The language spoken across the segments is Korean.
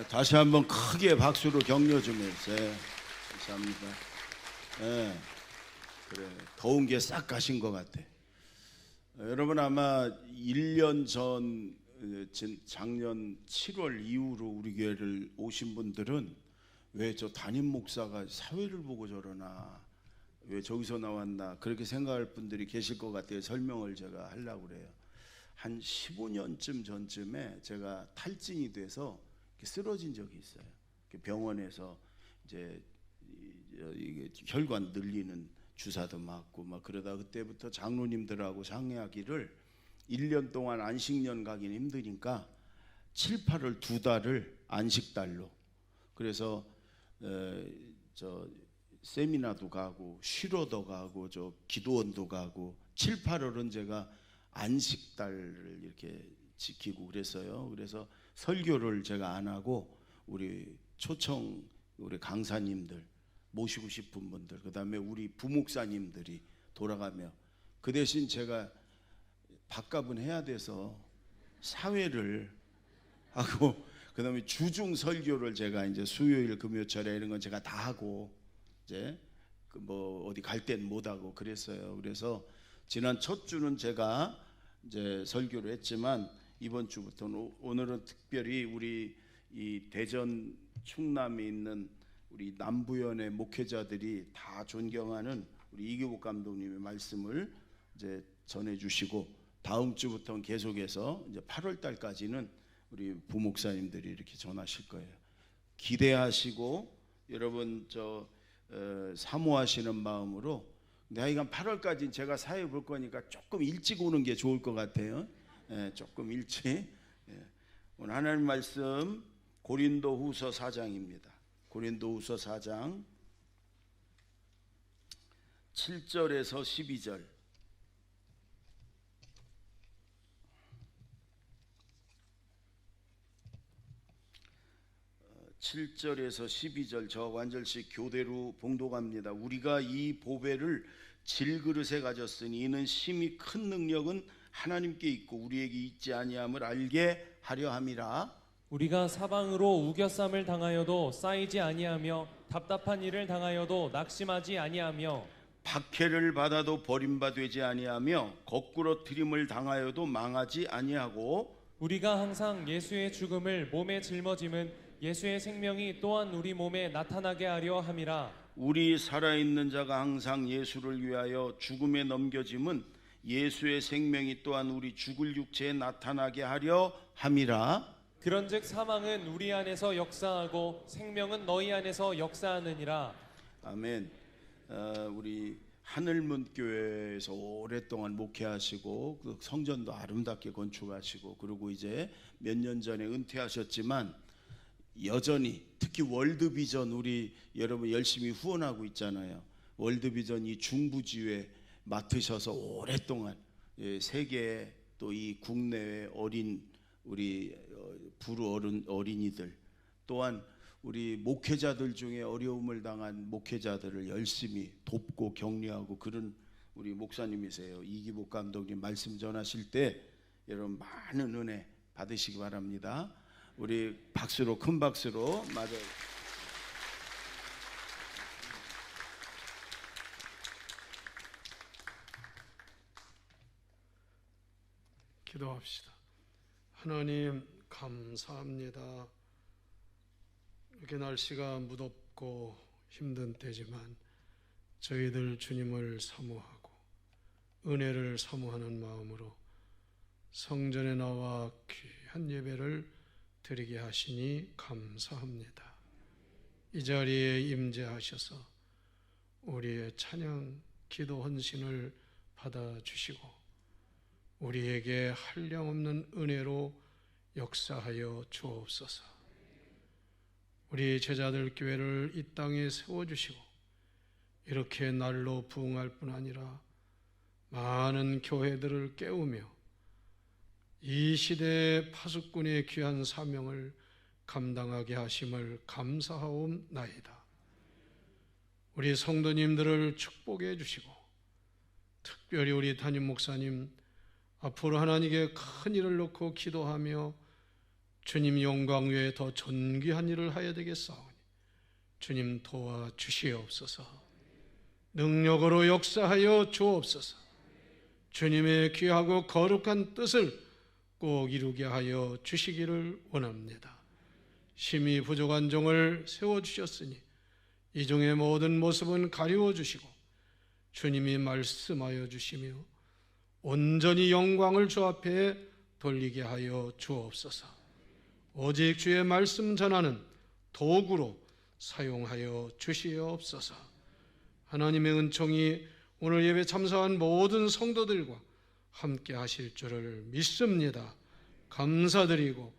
다시 한번 크게 박수로 격려 좀 해주세요. 감사합니다. 그래, 더운 게 싹 가신 것 같아. 여러분 아마 1년 전 작년 7월 이후로 우리 교회를 오신 분들은 왜 저 담임 목사가 사회를 보고 저러나, 왜 저기서 나왔나 그렇게 생각할 분들이 계실 것 같아요. 설명을 제가 하려고 그래요. 한 15년쯤 전쯤에 제가 탈진이 돼서 쓰러진 적이 있어요. 병원에서 이제 이게 혈관 늘리는 주사도 맞고 막 그러다 그때부터 장로님들하고 상의하기를 1년 동안 안식년 가기는 힘드니까 7, 8월 2달을 안식달로, 그래서 저 세미나도 가고 쉬러도 가고 저 기도원도 가고 7, 8월은 제가 안식달을 이렇게 지키고 그랬어요. 그래서 설교를 제가 안 하고 우리 초청 우리 강사님들 모시고 싶은 분들, 그 다음에 우리 부목사님들이 돌아가며 그 대신 제가 밥값은 해야 돼서 사회를 하고, 그 다음에 주중 설교를 제가 이제 수요일 금요철에 이런 건 제가 다 하고 이제 뭐 어디 갈 땐 못 하고 그랬어요. 그래서 지난 첫 주는 제가 이제 설교를 했지만 이번 주부터는 오늘은 특별히 우리 이 대전 충남에 있는 우리 남부연의 목회자들이 다 존경하는 우리 이규복 감독님의 말씀을 이제 전해주시고, 다음 주부터는 계속해서 이제 8월 달까지는 우리 부목사님들이 이렇게 전하실 거예요. 기대하시고 여러분 사모하시는 마음으로, 근데 하여간 8월까지는 제가 사회 볼 거니까 조금 일찍 오는 게 좋을 것 같아요. 조금 일찍. 오늘 하나님 말씀 고린도후서 4장입니다. 고린도후서 4장 7절에서 12절. 7절에서 12절 저 완절식 교대로 봉독합니다. 우리가 이 보배를 질그릇에 가졌으니 이는 심히 큰 능력은 하나님께 있고 우리에게 있지 아니함을 알게 하려 함이라. 우리가 사방으로 우겨쌈을 당하여도 쌓이지 아니하며 답답한 일을 당하여도 낙심하지 아니하며 박해를 받아도 버림받지 아니하며 거꾸로 트림을 당하여도 망하지 아니하고 우리가 항상 예수의 죽음을 몸에 짊어짐은 예수의 생명이 또한 우리 몸에 나타나게 하려 함이라. 우리 살아있는 자가 항상 예수를 위하여 죽음에 넘겨짐은 예수의 생명이 또한 우리 죽을 육체에 나타나게 하려 함이라. 그런즉 사망은 우리 안에서 역사하고 생명은 너희 안에서 역사하느니라. 아멘. 우리 하늘문 교회에서 오랫동안 목회하시고 그 성전도 아름답게 건축하시고, 그리고 이제 몇 년 전에 은퇴하셨지만 여전히 특히 월드비전 우리 여러분 열심히 후원하고 있잖아요. 월드비전 이 중부지회 맡으셔서 오랫동안 세계 또 이 국내외 어린 우리 부르 어린이들, 또한 우리 목회자들 중에 어려움을 당한 목회자들을 열심히 돕고 격려하고 그런 우리 목사님이세요. 이기복 감독님 말씀 전하실 때 여러분 많은 은혜 받으시기 바랍니다. 우리 박수로, 큰 박수로 맞아요. 기도합시다. 하나님 감사합니다. 이렇게 날씨가 무덥고 힘든 때지만 저희들 주님을 사모하고 은혜를 사모하는 마음으로 성전에 나와 귀한 예배를 드리게 하시니 감사합니다. 이 자리에 임재하셔서 우리의 찬양, 기도, 헌신을 받아주시고 우리에게 한량없는 은혜로 역사하여 주옵소서. 우리 제자들 교회를 이 땅에 세워주시고 이렇게 날로 부흥할 뿐 아니라 많은 교회들을 깨우며 이 시대의 파수꾼의 귀한 사명을 감당하게 하심을 감사하옵나이다. 우리 성도님들을 축복해 주시고 특별히 우리 담임 목사님 앞으로 하나님께 큰 일을 놓고 기도하며 주님 영광 외에 더 존귀한 일을 하여야 되겠사오니 주님 도와주시옵소서. 능력으로 역사하여 주옵소서. 주님의 귀하고 거룩한 뜻을 꼭 이루게 하여 주시기를 원합니다. 심히 부족한 종을 세워주셨으니 이 종의 모든 모습은 가리워 주시고 주님이 말씀하여 주시며 온전히 영광을 주 앞에 돌리게 하여 주옵소서. 오직 주의 말씀 전하는 도구로 사용하여 주시옵소서. 하나님의 은총이 오늘 예배 참석한 모든 성도들과 함께 하실 줄을 믿습니다. 감사드리고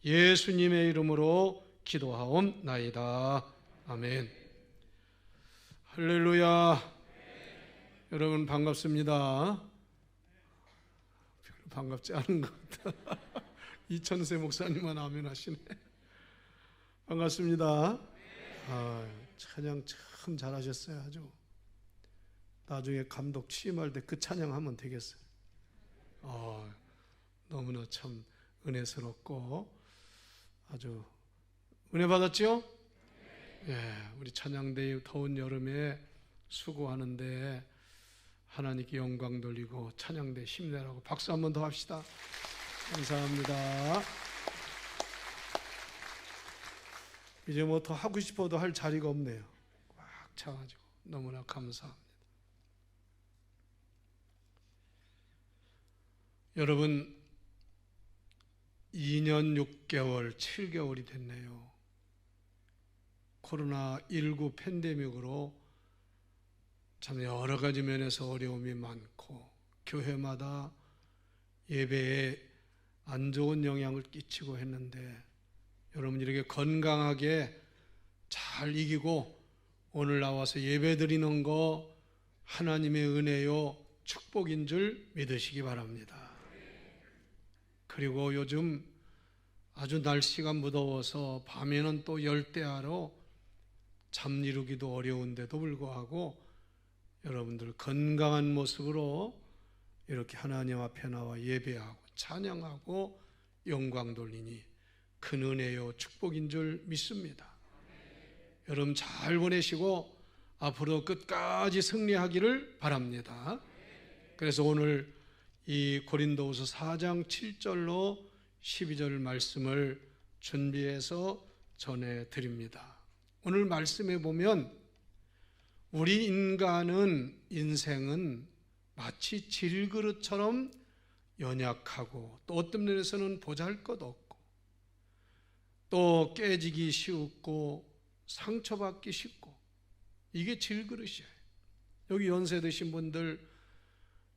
예수님의 이름으로 기도하옵나이다. 아멘. 할렐루야. 여러분 반갑습니다. 별로 반갑지 않은 것 같다. 이천세 목사님만 아멘 하시네. 반갑습니다. 찬양 참 잘하셨어요. 아주 나중에 감독 취임할 때 그 찬양하면 되겠어요. 너무나 참 은혜스럽고 아주 은혜 받았죠? 예, 우리 찬양대의 더운 여름에 수고하는데 하나님께 영광 돌리고 찬양대 힘내라고 박수 한 번 더 합시다. 감사합니다. 이제 뭐 더 하고 싶어도 할 자리가 없네요. 꽉 차가지고 너무나 감사합니다. 여러분 2년 6개월 7개월이 됐네요. 코로나19 팬데믹으로 참 여러 가지 면에서 어려움이 많고 교회마다 예배에 안 좋은 영향을 끼치고 했는데 여러분 이렇게 건강하게 잘 이기고 오늘 나와서 예배 드리는 거 하나님의 은혜요 축복인 줄 믿으시기 바랍니다. 그리고 요즘 아주 날씨가 무더워서 밤에는 또 열대야로 잠 이루기도 어려운데도 불구하고 여러분들 건강한 모습으로 이렇게 하나님 앞에 나와 예배하고 찬양하고 영광 돌리니 큰 은혜요 축복인 줄 믿습니다. 여러분 잘 보내시고 앞으로 끝까지 승리하기를 바랍니다. 그래서 오늘 이 고린도후서 4장 7절로 12절 말씀을 준비해서 전해드립니다. 오늘 말씀에 보면 우리 인생은 마치 질그릇처럼 연약하고 또 어떤 면에서는 보잘것없고 또 깨지기 쉽고 상처받기 쉽고 이게 질그릇이에요. 여기 연세 드신 분들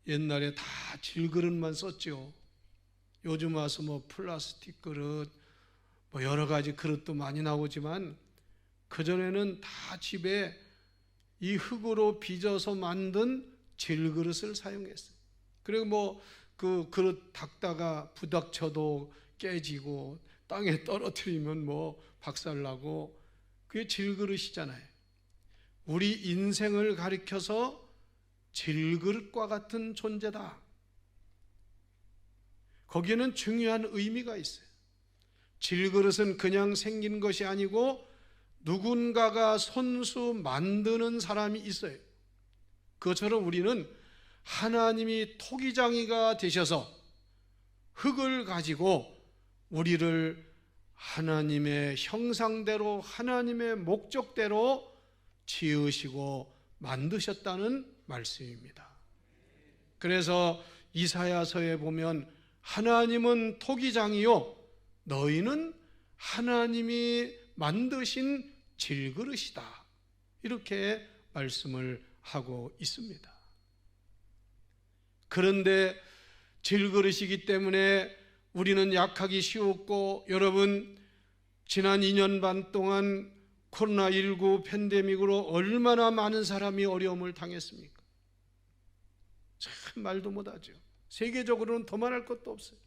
옛날에 다 질그릇만 썼죠. 요즘 와서 뭐 플라스틱 그릇 뭐 여러 가지 그릇도 많이 나오지만 그전에는 다 집에 이 흙으로 빚어서 만든 질그릇을 사용했어요. 그리고 뭐 그 그릇 닦다가 부닥쳐도 깨지고 땅에 떨어뜨리면 뭐 박살나고 그게 질그릇이잖아요. 우리 인생을 가리켜서 질그릇과 같은 존재다. 거기에는 중요한 의미가 있어요. 질그릇은 그냥 생긴 것이 아니고 누군가가 손수 만드는 사람이 있어요. 그것처럼 우리는 하나님이 토기장이가 되셔서 흙을 가지고 우리를 하나님의 형상대로 하나님의 목적대로 지으시고 만드셨다는 말씀입니다. 그래서 이사야서에 보면 하나님은 토기장이요 너희는 하나님이 만드신 질그릇이다 이렇게 말씀을 하고 있습니다. 그런데 질그릇이기 때문에 우리는 약하기 쉬웠고 여러분 지난 2년 반 동안 코로나19 팬데믹으로 얼마나 많은 사람이 어려움을 당했습니까? 참 말도 못하죠. 세계적으로는 더 말할 것도 없어요.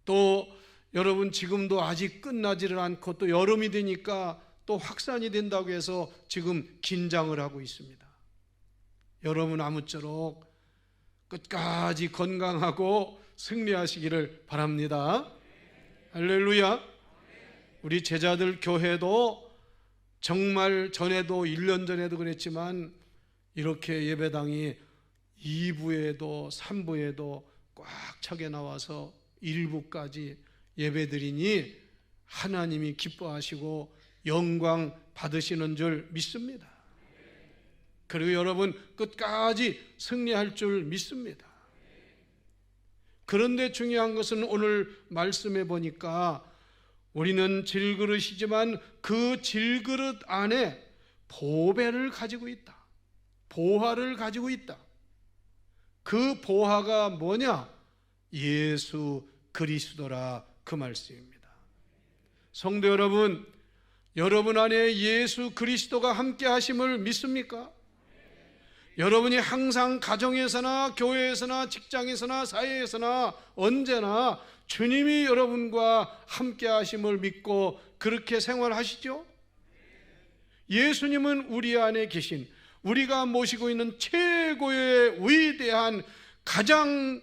또 여러분 지금도 아직 끝나지를 않고 또 여름이 되니까 또 확산이 된다고 해서 지금 긴장을 하고 있습니다. 여러분 아무쪼록 끝까지 건강하고 승리하시기를 바랍니다. 할렐루야. 우리 제자들 교회도 정말 전에도 1년 전에도 그랬지만 이렇게 예배당이 2부에도 3부에도 꽉 차게 나와서 1부까지 예배드리니 하나님이 기뻐하시고 영광 받으시는 줄 믿습니다. 그리고 여러분 끝까지 승리할 줄 믿습니다. 그런데 중요한 것은 오늘 말씀해 보니까 우리는 질그릇이지만 그 질그릇 안에 보배를 가지고 있다. 보화를 가지고 있다. 그 보화가 뭐냐? 예수 그리스도라, 그 말씀입니다. 성도 여러분, 여러분 안에 예수 그리스도가 함께 하심을 믿습니까? 여러분이 항상 가정에서나 교회에서나 직장에서나 사회에서나 언제나 주님이 여러분과 함께 하심을 믿고 그렇게 생활하시죠? 예수님은 우리 안에 계신, 우리가 모시고 있는 최고의 위대한 가장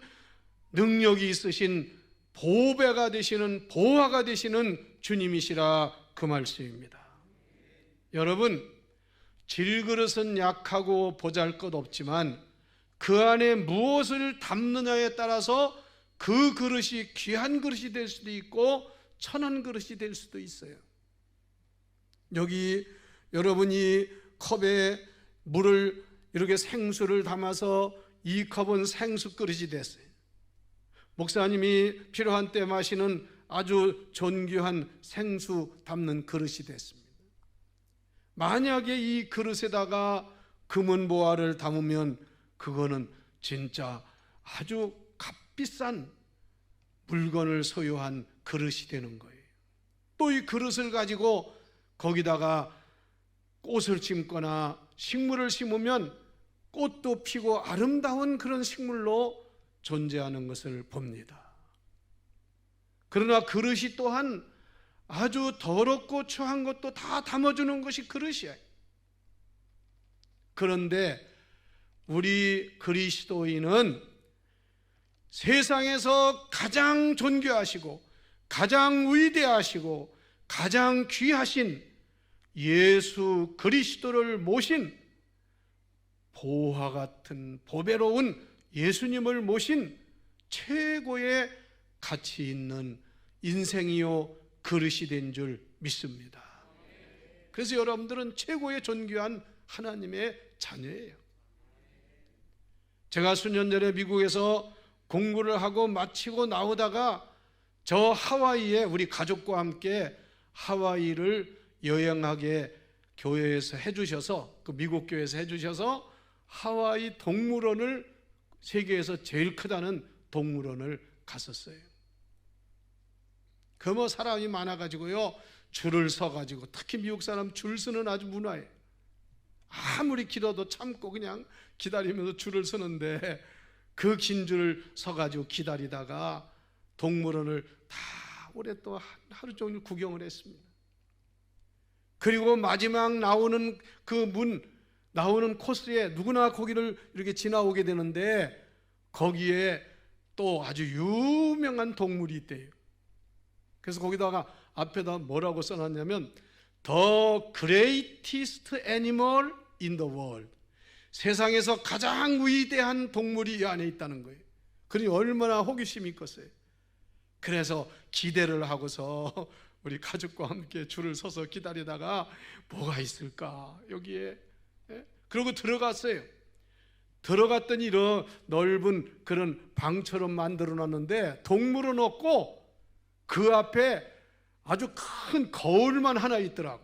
능력이 있으신 보배가 되시는, 보화가 되시는 주님이시라, 그 말씀입니다. 여러분, 질그릇은 약하고 보잘것없지만 그 안에 무엇을 담느냐에 따라서 그 그릇이 귀한 그릇이 될 수도 있고 천한 그릇이 될 수도 있어요. 여기 여러분이 컵에 물을 이렇게 생수를 담아서 이 컵은 생수 그릇이 됐어요. 목사님이 필요한 때 마시는 아주 존귀한 생수 담는 그릇이 됐습니다. 만약에 이 그릇에다가 금은 보화를 담으면 그거는 진짜 아주 값비싼 물건을 소유한 그릇이 되는 거예요. 또 이 그릇을 가지고 거기다가 꽃을 심거나 식물을 심으면 꽃도 피고 아름다운 그런 식물로 존재하는 것을 봅니다. 그러나 그릇이 또한 아주 더럽고 추한 것도 다 담아주는 것이 그릇이에요. 그런데 우리 그리스도인은 세상에서 가장 존귀하시고 가장 위대하시고 가장 귀하신 예수 그리스도를 모신 보화 같은 보배로운 예수님을 모신 최고의 가치 있는 인생이요 그릇이 된 줄 믿습니다. 그래서 여러분들은 최고의 존귀한 하나님의 자녀예요. 제가 수년 전에 미국에서 공부를 하고 마치고 나오다가 저 하와이에 우리 가족과 함께 하와이를 여행하게 교회에서 해주셔서, 그 미국 교회에서 해주셔서 하와이 동물원을, 세계에서 제일 크다는 동물원을 갔었어요. 그 뭐 사람이 많아가지고요 줄을 서가지고, 특히 미국 사람 줄 서는 아주 문화예요. 아무리 길어도 참고 그냥 기다리면서 줄을 서는데 그 긴 줄을 서가지고 기다리다가 동물원을 다 오랫동안 하루 종일 구경을 했습니다. 그리고 마지막 나오는 그 문, 나오는 코스에 누구나 거기를 이렇게 지나오게 되는데 거기에 또 아주 유명한 동물이 있대요. 그래서 거기다가 앞에다 뭐라고 써놨냐면 The greatest animal in the world, 세상에서 가장 위대한 동물이 이 안에 있다는 거예요. 그러니 얼마나 호기심이 있겠어요. 그래서 기대를 하고서 우리 가족과 함께 줄을 서서 기다리다가 뭐가 있을까 여기에, 그러고 들어갔어요. 들어갔더니 이런 넓은 그런 방처럼 만들어 놨는데 동물은 없고 그 앞에 아주 큰 거울만 하나 있더라고.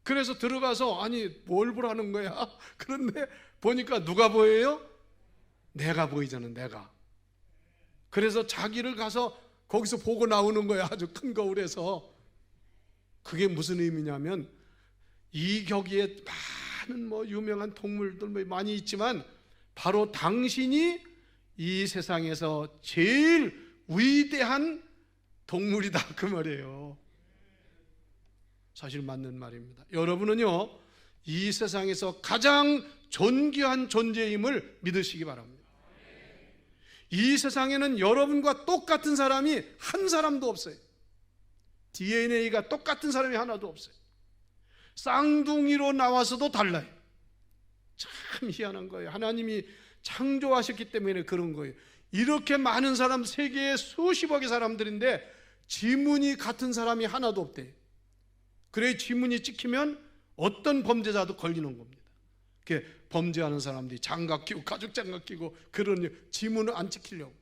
그래서 들어가서 아니 뭘 보라는 거야? 그런데 보니까 누가 보여요? 내가 보이잖아, 내가. 그래서 자기를 가서 거기서 보고 나오는 거야, 아주 큰 거울에서. 그게 무슨 의미냐면 이 격에 많은 뭐 유명한 동물들 뭐 많이 있지만 바로 당신이 이 세상에서 제일 위대한 동물이다, 그 말이에요. 사실 맞는 말입니다. 여러분은요 이 세상에서 가장 존귀한 존재임을 믿으시기 바랍니다. 이 세상에는 여러분과 똑같은 사람이 한 사람도 없어요. DNA가 똑같은 사람이 하나도 없어요. 쌍둥이로 나와서도 달라요. 참 희한한 거예요. 하나님이 창조하셨기 때문에 그런 거예요. 이렇게 많은 사람, 세계에 수십억의 사람들인데 지문이 같은 사람이 하나도 없대요. 그래 지문이 찍히면 어떤 범죄자도 걸리는 겁니다. 범죄하는 사람들이 장갑 끼고 가죽 장갑 끼고 그런 지문을 안 찍히려고.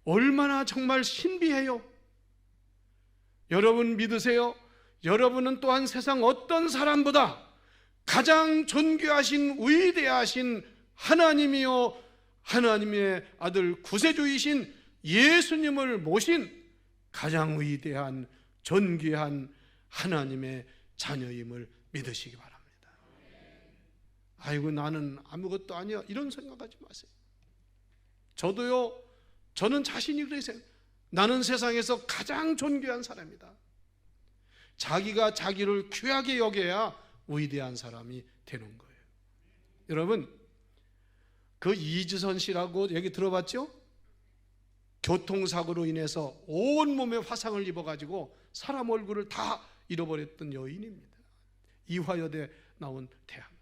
얼마나 정말 신비해요. 여러분 믿으세요? 여러분은 또한 세상 어떤 사람보다 가장 존귀하신 위대하신 하나님이요 하나님의 아들 구세주이신 예수님을 모신 가장 위대한 존귀한 하나님의 자녀임을 믿으시기 바랍니다. 아이고 나는 아무것도 아니야 이런 생각하지 마세요. 저도요, 저는 자신이 그러세요. 나는 세상에서 가장 존귀한 사람이다. 자기가 자기를 귀하게 여겨야 위대한 사람이 되는 거예요. 여러분, 그 이주선 씨라고 얘기 들어봤죠? 교통사고로 인해서 온몸에 화상을 입어가지고 사람 얼굴을 다 잃어버렸던 여인입니다. 이화여대 나온 대학.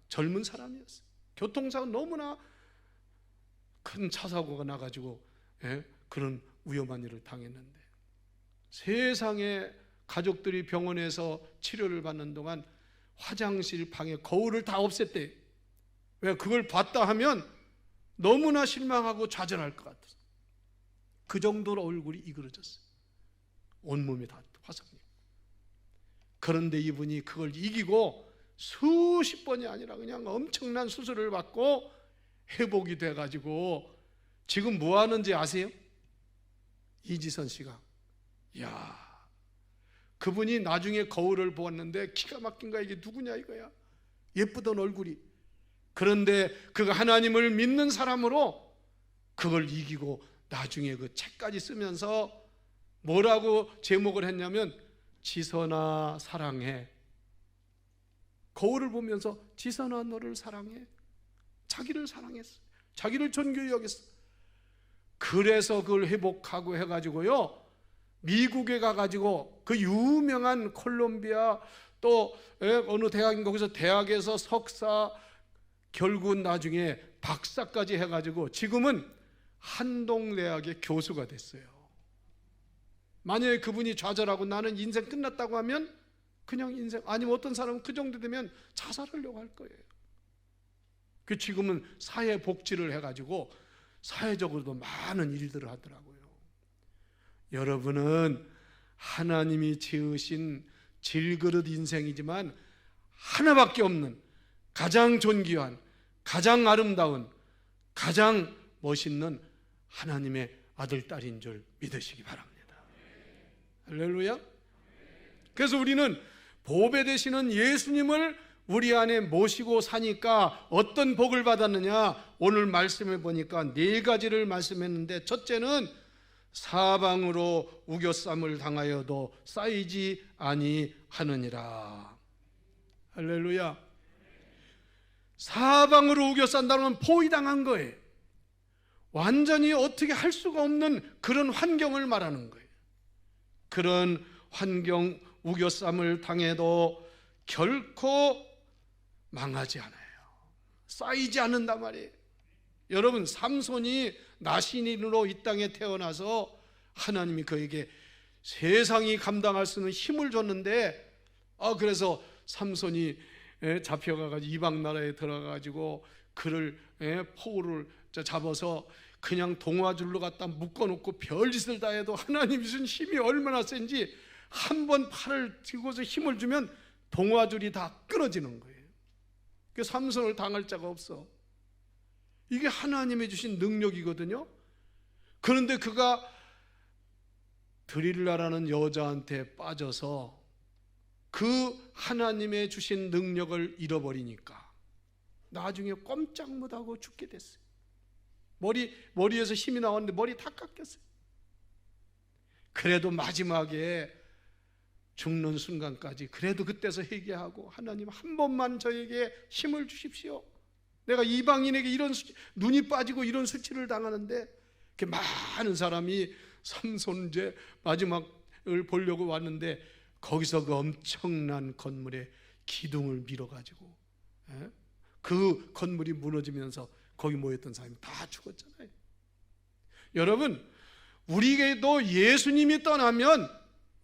젊은 사람이었어요. 교통사고 너무나 큰 차 사고가 나가지고 그런 위험한 일을 당했는데 세상에 가족들이 병원에서 치료를 받는 동안 화장실 방에 거울을 다 없앴대요. 왜? 그걸 봤다 하면 너무나 실망하고 좌절할 것 같아서. 그 정도로 얼굴이 이그러졌어요. 온몸이 다 화상이고. 그런데 이분이 그걸 이기고 수십 번이 아니라 그냥 엄청난 수술을 받고 회복이 돼가지고 지금 뭐 하는지 아세요? 이지선 씨가. 이야, 그분이 나중에 거울을 보았는데 기가 막힌 거야. 이게 누구냐 이거야. 예쁘던 얼굴이. 그런데 그가 하나님을 믿는 사람으로 그걸 이기고 나중에 그 책까지 쓰면서 뭐라고 제목을 했냐면 지선아 사랑해. 거울을 보면서 지선아 너를 사랑해. 자기를 사랑했어. 자기를 존귀히 여겼어. 그래서 그걸 회복하고 해가지고요 미국에 가가지고 그 유명한 콜롬비아 또 어느 대학인 거기서 대학에서 석사 결국은 나중에 박사까지 해가지고 지금은 한동대학의 교수가 됐어요. 만약에 그분이 좌절하고 나는 인생 끝났다고 하면 그냥 인생, 아니면 어떤 사람은 그 정도 되면 자살하려고 할 거예요. 그 지금은 사회복지를 해가지고 사회적으로도 많은 일들을 하더라고요. 여러분은 하나님이 지으신 질그릇 인생이지만 하나밖에 없는 가장 존귀한, 가장 아름다운, 가장 멋있는 하나님의 아들, 딸인 줄 믿으시기 바랍니다. 할렐루야. 그래서 우리는 보배 되시는 예수님을 우리 안에 모시고 사니까 어떤 복을 받았느냐? 오늘 말씀해 보니까 4가지를 말씀했는데, 첫째는 사방으로 우겨쌈을 당하여도 쌓이지 아니하느니라. 할렐루야. 사방으로 우겨싼다는 건 포위당한 거예요. 완전히 어떻게 할 수가 없는 그런 환경을 말하는 거예요. 그런 환경 우겨쌈을 당해도 결코 망하지 않아요. 쌓이지 않는단 말이에요. 여러분, 삼손이 나신인으로 이 땅에 태어나서 하나님이 그에게 세상이 감당할 수 있는 힘을 줬는데, 그래서 삼손이 잡혀가가지고 이방 나라에 들어가가지고 그를 포로를 잡아서 그냥 동화줄로 갖다 묶어놓고 별짓을 다 해도 하나님이 주신 힘이 얼마나 센지 한 번 팔을 들고서 힘을 주면 동화줄이 다 끊어지는 거예요. 그 삼손을 당할 자가 없어. 이게 하나님이 주신 능력이거든요. 그런데 그가 드릴라라는 여자한테 빠져서 그 하나님의 주신 능력을 잃어버리니까 나중에 꼼짝 못하고 죽게 됐어요. 머리에서 힘이 나왔는데 머리 다 깎였어요. 그래도 마지막에 죽는 순간까지 그래도 그때서 회개하고, 하나님 한 번만 저에게 힘을 주십시오. 내가 이방인에게 이런 눈이 빠지고 이런 수치를 당하는데, 이렇게 많은 사람이 삼손제 마지막을 보려고 왔는데 거기서 그 엄청난 건물에 기둥을 밀어가지고 그 건물이 무너지면서 거기 모였던 사람이 다 죽었잖아요. 여러분, 우리에게도 예수님이 떠나면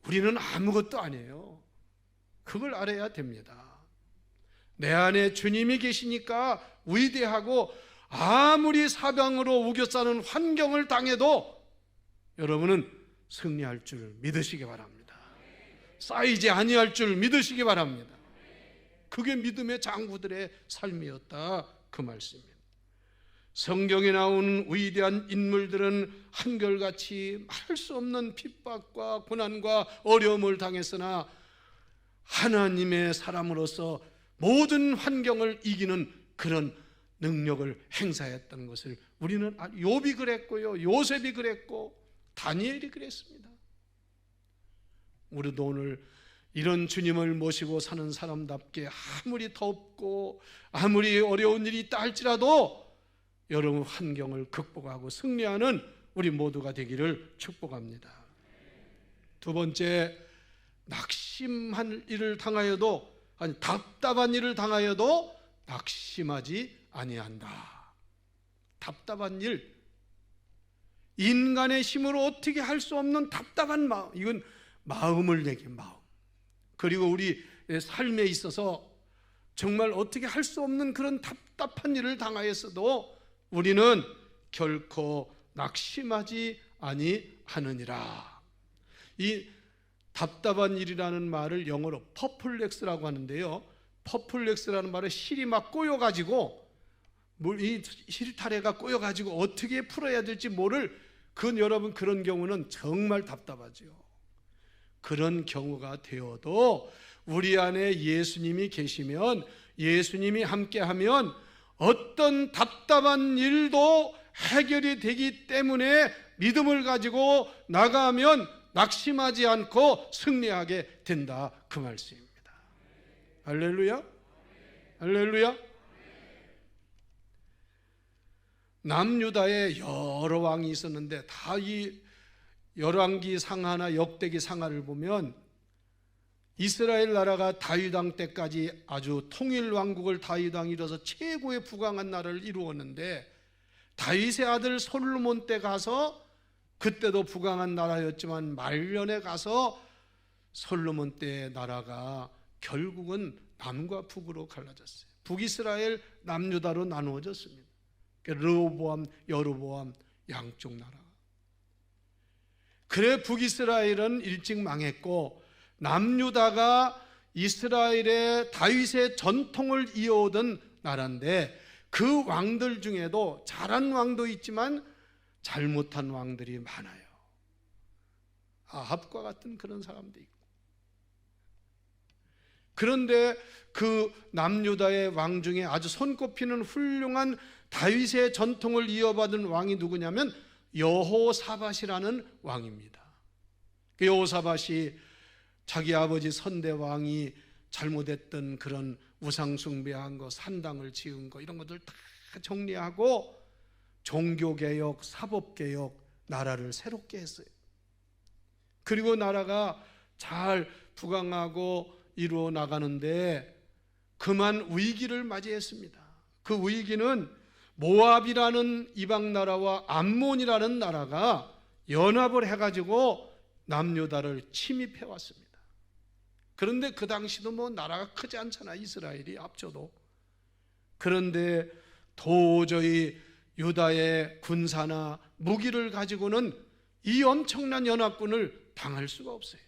우리는 아무것도 아니에요. 그걸 알아야 됩니다. 내 안에 주님이 계시니까 위대하고, 아무리 사방으로 우겨싸는 환경을 당해도 여러분은 승리할 줄 믿으시기 바랍니다. 쌓이지 아니할 줄 믿으시기 바랍니다. 그게 믿음의 장구들의 삶이었다, 그 말씀입니다. 성경에 나오는 위대한 인물들은 한결같이 말할 수 없는 핍박과 고난과 어려움을 당했으나 하나님의 사람으로서 모든 환경을 이기는 그런 능력을 행사했다는 것을 우리는, 욥이 그랬고요, 요셉이 그랬고, 다니엘이 그랬습니다. 우리도 오늘 이런 주님을 모시고 사는 사람답게 아무리 덥고 아무리 어려운 일이 있다 할지라도 여러분 환경을 극복하고 승리하는 우리 모두가 되기를 축복합니다. 두 번째, 낙심한 일을 당하여도, 아니 답답한 일을 당하여도 낙심하지 아니한다. 답답한 일, 인간의 힘으로 어떻게 할 수 없는 답답한 마음, 이건 마음을 내게 마음. 그리고 우리 삶에 있어서 정말 어떻게 할 수 없는 그런 답답한 일을 당하였어도 우리는 결코 낙심하지 아니하느니라. 이 답답한 일이라는 말을 영어로 퍼플렉스라고 하는데요, 퍼플렉스라는 말은 실이 막 꼬여가지고, 이 실타래가 꼬여가지고 어떻게 풀어야 될지 모를, 그건 여러분 그런 경우는 정말 답답하죠. 그런 경우가 되어도 우리 안에 예수님이 계시면, 예수님이 함께하면 어떤 답답한 일도 해결이 되기 때문에 믿음을 가지고 나가면 낙심하지 않고 승리하게 된다, 그 말씀입니다. 할렐루야, 할렐루야. 남유다에 여러 왕이 있었는데 다 이 열왕기 상하나 역대기 상하를 보면 이스라엘 나라가 다윗 왕 때까지 아주 통일 왕국을 다윗 왕이 이뤄서 최고의 부강한 나라를 이루었는데, 다윗의 아들 솔로몬 때 가서, 그때도 부강한 나라였지만 말년에 가서 솔로몬 때의 나라가 결국은 남과 북으로 갈라졌어요. 북이스라엘, 남유다로 나누어졌습니다. 르호보암, 여로보암 양쪽 나라. 그래 북이스라엘은 일찍 망했고, 남유다가 이스라엘의 다윗의 전통을 이어오던 나라인데, 그 왕들 중에도 잘한 왕도 있지만 잘못한 왕들이 많아요. 아합과 같은 그런 사람도 있고. 그런데 그 남유다의 왕 중에 아주 손꼽히는 훌륭한 다윗의 전통을 이어받은 왕이 누구냐면 여호사밧이라는 왕입니다. 그 여호사밧이 자기 아버지 선대왕이 잘못했던 그런 우상숭배한 거, 산당을 지은 거, 이런 것들 다 정리하고 종교개혁, 사법개혁, 나라를 새롭게 했어요. 그리고 나라가 잘 부강하고 이루어 나가는데 그만 위기를 맞이했습니다. 그 위기는 모압이라는 이방 나라와 암몬이라는 나라가 연합을 해가지고 남유다를 침입해 왔습니다. 그런데 그 당시도 뭐 나라가 크지 않잖아, 이스라엘이 합쳐도. 그런데 도저히 유다의 군사나 무기를 가지고는 이 엄청난 연합군을 당할 수가 없어요.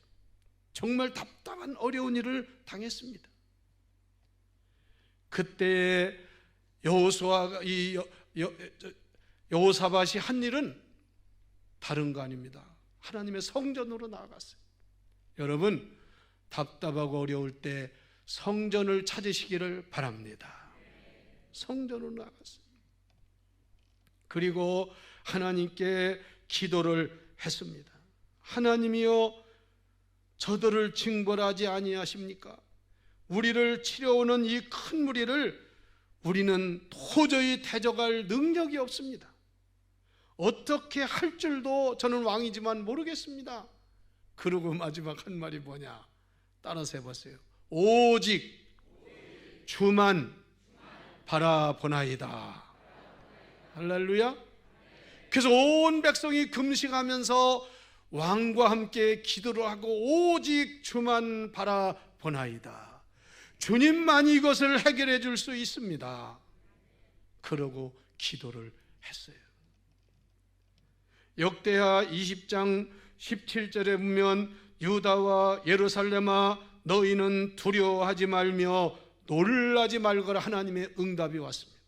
정말 답답한 어려운 일을 당했습니다. 그때 여호사밧이 한 일은 다른 거 아닙니다. 하나님의 성전으로 나아갔어요. 여러분, 답답하고 어려울 때 성전을 찾으시기를 바랍니다. 성전으로 나아갔어요. 그리고 하나님께 기도를 했습니다. 하나님이여, 저들을 징벌하지 아니하십니까? 우리를 치려오는 이 큰 무리를 우리는 도저히 대적할 능력이 없습니다. 어떻게 할 줄도 저는 왕이지만 모르겠습니다. 그러고 마지막 한 말이 뭐냐? 따라서 해보세요. 오직 주만 바라보나이다. 할렐루야. 그래서 온 백성이 금식하면서 왕과 함께 기도를 하고 오직 주만 바라보나이다. 주님만이 이것을 해결해 줄 수 있습니다. 그러고 기도를 했어요. 역대하 20장 17절에 보면 유다와 예루살렘아 너희는 두려워하지 말며 놀라지 말거라. 하나님의 응답이 왔습니다.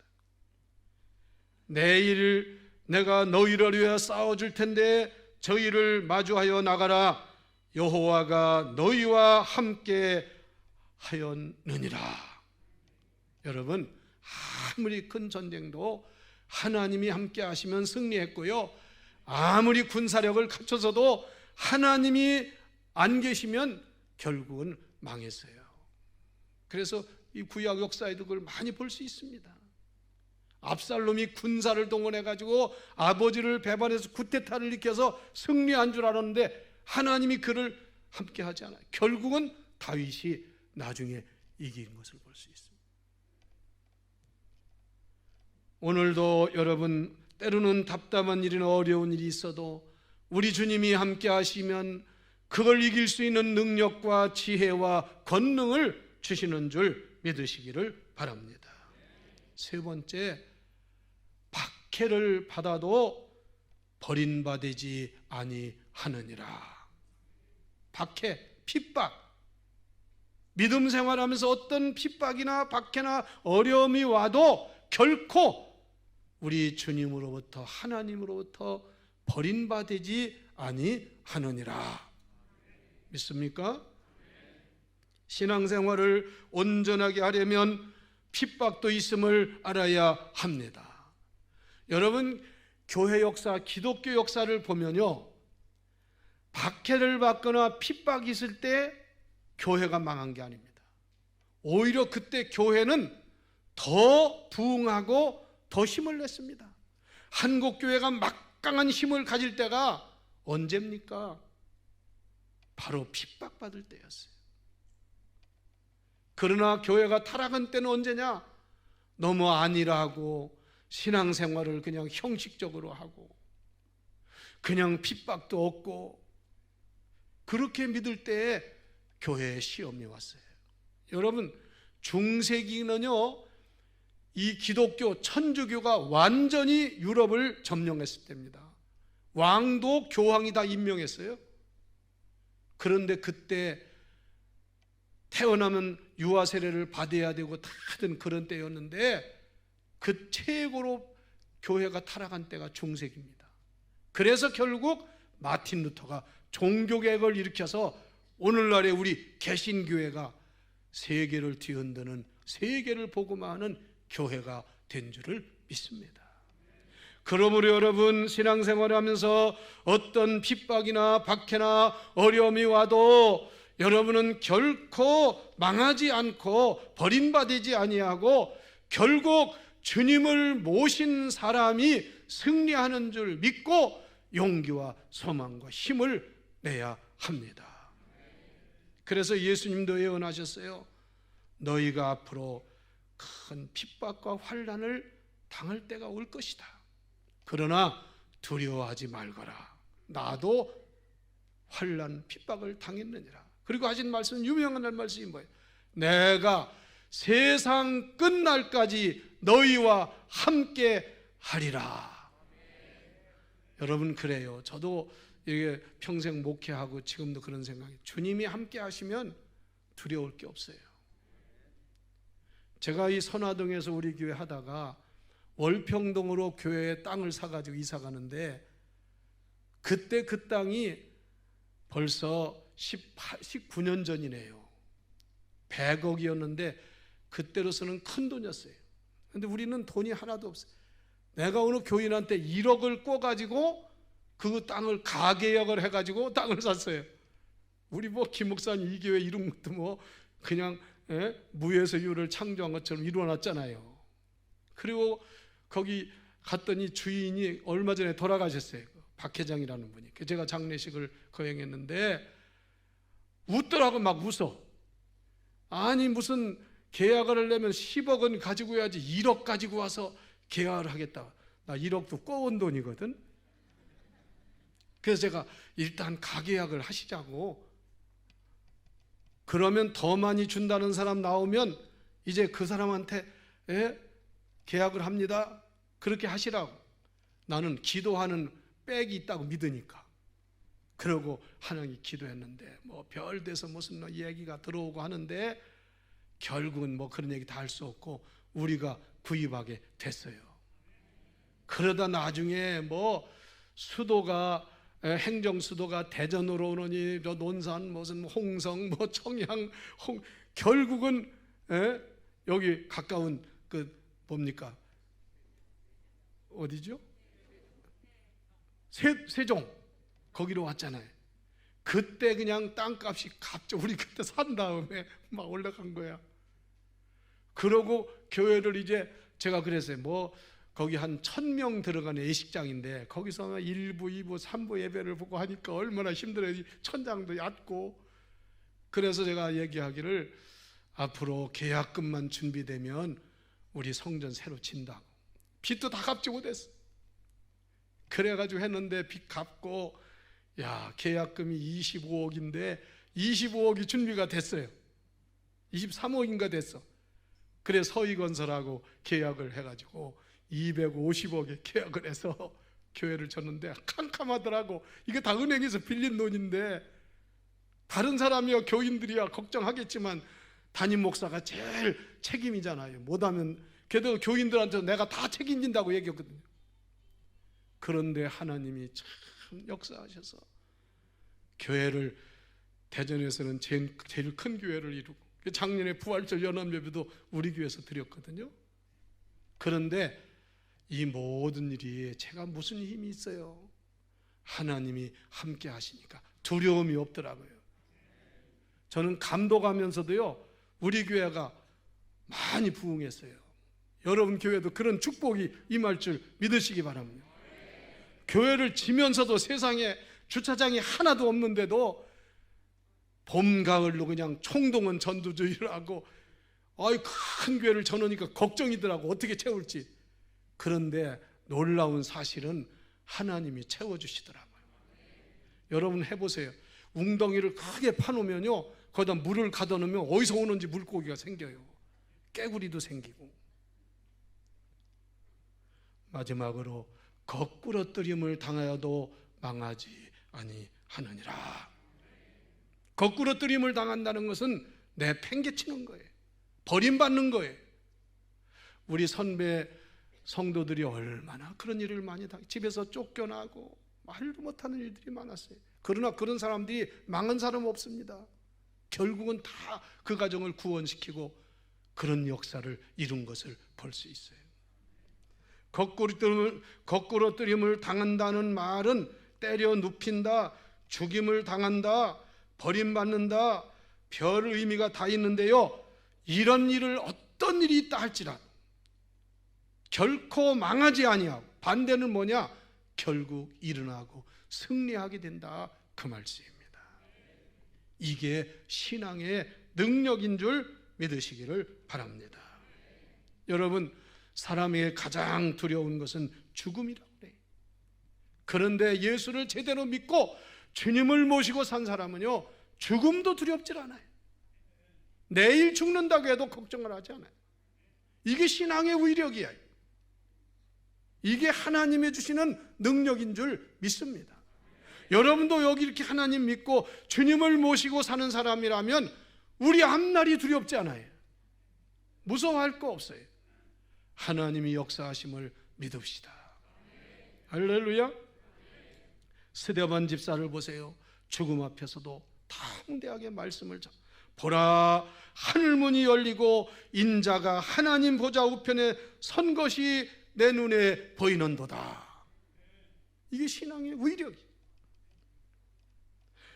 내일 내가 너희를 위하여 싸워줄 텐데 저희를 마주하여 나가라. 여호와가 너희와 함께 하였느니라. 여러분, 아무리 큰 전쟁도 하나님이 함께 하시면 승리했고요, 아무리 군사력을 갖춰서도 하나님이 안 계시면 결국은 망했어요. 그래서 이 구약 역사에도 그걸 많이 볼 수 있습니다. 압살롬이 군사를 동원해 가지고 아버지를 배반해서 쿠데타를 일으켜서 승리한 줄 알았는데 하나님이 그를 함께 하지 않아요. 결국은 다윗이 나중에 이긴 것을 볼 수 있습니다. 오늘도 여러분, 때로는 답답한 일이나 어려운 일이 있어도 우리 주님이 함께 하시면 그걸 이길 수 있는 능력과 지혜와 권능을 주시는 줄 믿으시기를 바랍니다. 세 번째, 박해를 받아도 버림받지 아니하느니라. 박해, 핍박. 믿음 생활하면서 어떤 핍박이나 박해나 어려움이 와도 결코 우리 주님으로부터, 하나님으로부터 버림받지 아니하느니라. 믿습니까? 신앙생활을 온전하게 하려면 핍박도 있음을 알아야 합니다. 여러분, 교회 역사, 기독교 역사를 보면요, 박해를 받거나 핍박이 있을 때 교회가 망한 게 아닙니다. 오히려 그때 교회는 더 부흥하고 더 힘을 냈습니다. 한국교회가 막강한 힘을 가질 때가 언제입니까? 바로 핍박받을 때였어요. 그러나 교회가 타락한 때는 언제냐? 너무 안일하고 신앙생활을 그냥 형식적으로 하고 그냥 핍박도 없고 그렇게 믿을 때에 교회에 시험이 왔어요. 여러분, 중세기는요, 이 기독교, 천주교가 완전히 유럽을 점령했을 때입니다. 왕도 교황이 다 임명했어요. 그런데 그때 태어나면 유아 세례를 받아야 되고 다 하던 그런 때였는데 그 최고로 교회가 타락한 때가 중세기입니다. 그래서 결국 마틴 루터가 종교개혁을 일으켜서 오늘날의 우리 개신교회가 세계를 뒤흔드는, 세계를 복음화하는 교회가 된 줄을 믿습니다. 그러므로 여러분, 신앙생활을 하면서 어떤 핍박이나 박해나 어려움이 와도 여러분은 결코 망하지 않고 버림받지 아니하고 결국 주님을 모신 사람이 승리하는 줄 믿고 용기와 소망과 힘을 내야 합니다. 그래서 예수님도 예언하셨어요. 너희가 앞으로 큰 핍박과 환난을 당할 때가 올 것이다. 그러나 두려워하지 말거라. 나도 환난 핍박을 당했느니라. 그리고 하신 말씀은 유명한 말씀이 뭐예요? 내가 세상 끝날까지 너희와 함께 하리라. 여러분, 그래요. 저도 이게 평생 목회하고 지금도 그런 생각이, 주님이 함께 하시면 두려울 게 없어요. 제가 이 선화동에서 우리 교회 하다가 월평동으로 교회에 땅을 사가지고 이사 가는데 그때 그 땅이 벌써 19년 전이네요. 100억이었는데 그때로서는 큰 돈이었어요. 그런데 우리는 돈이 하나도 없어요. 내가 어느 교인한테 1억을 꿔가지고 그 땅을 가계역을 해가지고 땅을 샀어요. 우리 김 목사님 이 교회 이런 것도 그냥 무에서 유를 창조한 것처럼 이루어놨잖아요. 그리고 거기 갔더니 주인이 얼마 전에 돌아가셨어요. 박 회장이라는 분이. 제가 장례식을 거행했는데 웃더라고. 막 웃어. 아니 무슨 계약을 하려면 10억 원 가지고 해야지 1억 가지고 와서 계약을 하겠다. 나 1억도 꿔온 돈이거든. 그래서 제가 일단 가계약을 하시자고. 그러면 더 많이 준다는 사람 나오면 이제 그 사람한테 계약을 합니다. 그렇게 하시라고. 나는 기도하는 백이 있다고 믿으니까. 그러고 하나님 기도했는데 뭐 별 돼서 무슨 얘기가 들어오고 하는데 결국은 뭐 그런 얘기 다 할 수 없고 우리가 구입하게 됐어요. 그러다 나중에 뭐 수도가 행정수도가 대전으로 오느니 논산 무슨 홍성 뭐 청양 결국은 여기 가까운 그 뭡니까 어디죠? 세종 거기로 왔잖아요. 그때 그냥 땅값이 갑자기 우리 그때 산 다음에 막 올라간 거야. 그러고 교회를 이제 제가 그랬어요. 뭐 거기 한 1000명 들어가는 예식장인데 거기서 1부, 2부, 3부 예배를 보고 하니까 얼마나 힘들어요. 천장도 얕고. 그래서 제가 얘기하기를 앞으로 계약금만 준비되면 우리 성전 새로 진다고. 빚도 다 갚지 못했어. 그래가지고 했는데 빚 갚고 야 계약금이 25억인데 25억이 준비가 됐어요. 23억인가 됐어. 그래 서희건설하고 계약을 해가지고 250억에 계약을 해서 교회를 졌는데 캄캄하더라고. 이게 다 은행에서 빌린 돈인데 다른 사람이야 교인들이야 걱정하겠지만 담임 목사가 제일 책임이잖아요. 못하면 그래도 교인들한테 내가 다 책임진다고 얘기했거든요. 그런데 하나님이 참 역사하셔서 교회를 대전에서는 제일 큰 교회를 이루고 작년에 부활절 연합예배도 우리 교회에서 드렸거든요. 그런데 이 모든 일이 제가 무슨 힘이 있어요? 하나님이 함께 하시니까 두려움이 없더라고요. 저는 감독하면서도요 우리 교회가 많이 부흥했어요. 여러분 교회도 그런 축복이 임할 줄 믿으시기 바랍니다. 교회를 지면서도 세상에 주차장이 하나도 없는데도 봄, 가을로 그냥 총동원 전도주의를 하고 큰 교회를 전으니까 걱정이더라고. 어떻게 채울지. 그런데 놀라운 사실은 하나님이 채워주시더라고요. 여러분 해보세요. 웅덩이를 크게 파놓으면요 거기다 물을 가둬놓으면 어디서 오는지 물고기가 생겨요. 깨구리도 생기고. 마지막으로 거꾸러뜨림을 당하여도 망하지 아니하느니라. 거꾸러뜨림을 당한다는 것은 내팽개치는 거예요. 버림받는 거예요. 우리 선배 성도들이 얼마나 그런 일을 많이 집에서 쫓겨나고 말도 못하는 일들이 많았어요. 그러나 그런 사람들이 망한 사람 없습니다. 결국은 다 그 가정을 구원시키고 그런 역사를 이룬 것을 볼 수 있어요. 거꾸러뜨림을 당한다는 말은 때려 눕힌다, 죽임을 당한다, 버림받는다, 별 의미가 다 있는데요. 이런 일을 어떤 일이 있다 할지라도 결코 망하지 아니하고 반대는 뭐냐? 결국 일어나고 승리하게 된다. 그 말씀입니다. 이게 신앙의 능력인 줄 믿으시기를 바랍니다. 여러분 사람에게 가장 두려운 것은 죽음이라고 그래요. 그런데 예수를 제대로 믿고 주님을 모시고 산 사람은요 죽음도 두렵질 않아요. 내일 죽는다고 해도 걱정을 하지 않아요. 이게 신앙의 위력이에요. 이게 하나님이 주시는 능력인 줄 믿습니다. 여러분도 여기 이렇게 하나님 믿고 주님을 모시고 사는 사람이라면 우리 앞날이 두렵지 않아요. 무서워할 거 없어요. 하나님이 역사하심을 믿읍시다. 할렐루야. 스데반 집사를 보세요. 죽음 앞에서도 담대하게 말씀을 전하고 보라 하늘문이 열리고 인자가 하나님 보좌 우편에 선 것이 내 눈에 보이는도다. 이게 신앙의 위력이에요.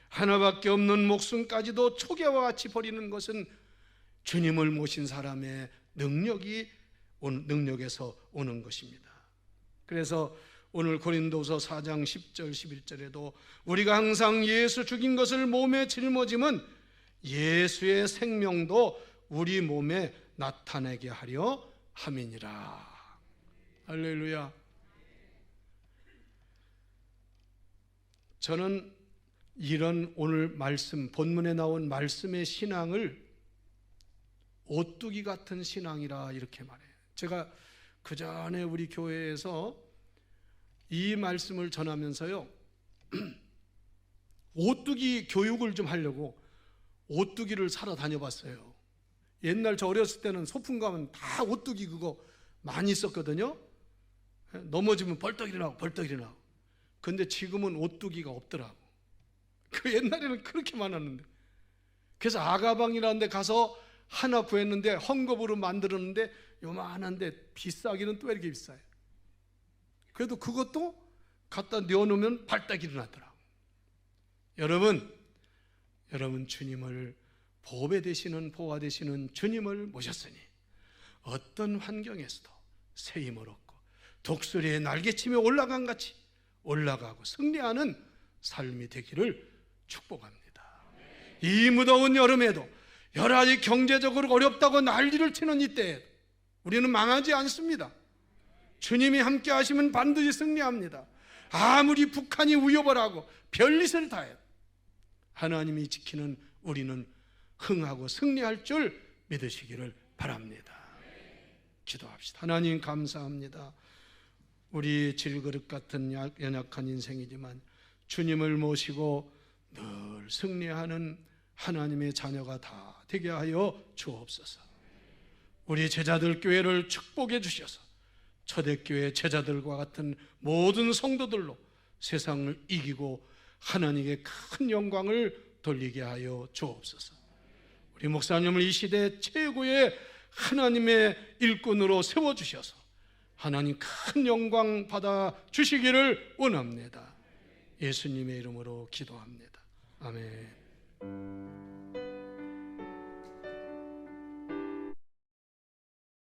하나밖에 없는 목숨까지도 초계와 같이 버리는 것은 주님을 모신 사람의 능력이 능력에서 오는 것입니다. 그래서 오늘 고린도서 4장 10절 11절에도 우리가 항상 예수 죽인 것을 몸에 짊어짐은 예수의 생명도 우리 몸에 나타내게 하려 함이니라. 할렐루야. 저는 이런 오늘 말씀, 본문에 나온 말씀의 신앙을 오뚜기 같은 신앙이라 이렇게 말해요. 제가 그 전에 우리 교회에서 이 말씀을 전하면서요, 오뚜기 교육을 좀 하려고 오뚜기를 사러 다녀봤어요. 옛날 저 어렸을 때는 소풍 가면 다 오뚜기 그거 많이 썼거든요. 넘어지면 벌떡 일어나고 벌떡 일어나고. 근데 지금은 오뚜기가 없더라고. 그 옛날에는 그렇게 많았는데. 그래서 아가방이라는 데 가서 하나 구했는데 헝겊으로 만들었는데 요만한데 비싸기는 또 이렇게 비싸요. 그래도 그것도 갖다 넣어놓으면 발딱 일어나더라고. 여러분 주님을 보배 되시는 보화 되시는 주님을 모셨으니 어떤 환경에서도 새 힘을 얻고 독수리의 날개치며 올라간 같이 올라가고 승리하는 삶이 되기를 축복합니다. 이 무더운 여름에도 여러 가지 경제적으로 어렵다고 난리를 치는 이때에 우리는 망하지 않습니다. 주님이 함께 하시면 반드시 승리합니다. 아무리 북한이 위협을 하고 별짓을 다 해도 하나님이 지키는 우리는 흥하고 승리할 줄 믿으시기를 바랍니다. 기도합시다. 하나님 감사합니다. 우리 질그릇 같은 연약한 인생이지만 주님을 모시고 늘 승리하는 하나님의 자녀가 다 되게 하여 주옵소서. 우리 제자들 교회를 축복해 주셔서 초대교회 제자들과 같은 모든 성도들로 세상을 이기고 하나님께 큰 영광을 돌리게 하여 주옵소서. 우리 목사님을 이 시대 최고의 하나님의 일꾼으로 세워주셔서 하나님 큰 영광 받아 주시기를 원합니다. 예수님의 이름으로 기도합니다. 아멘.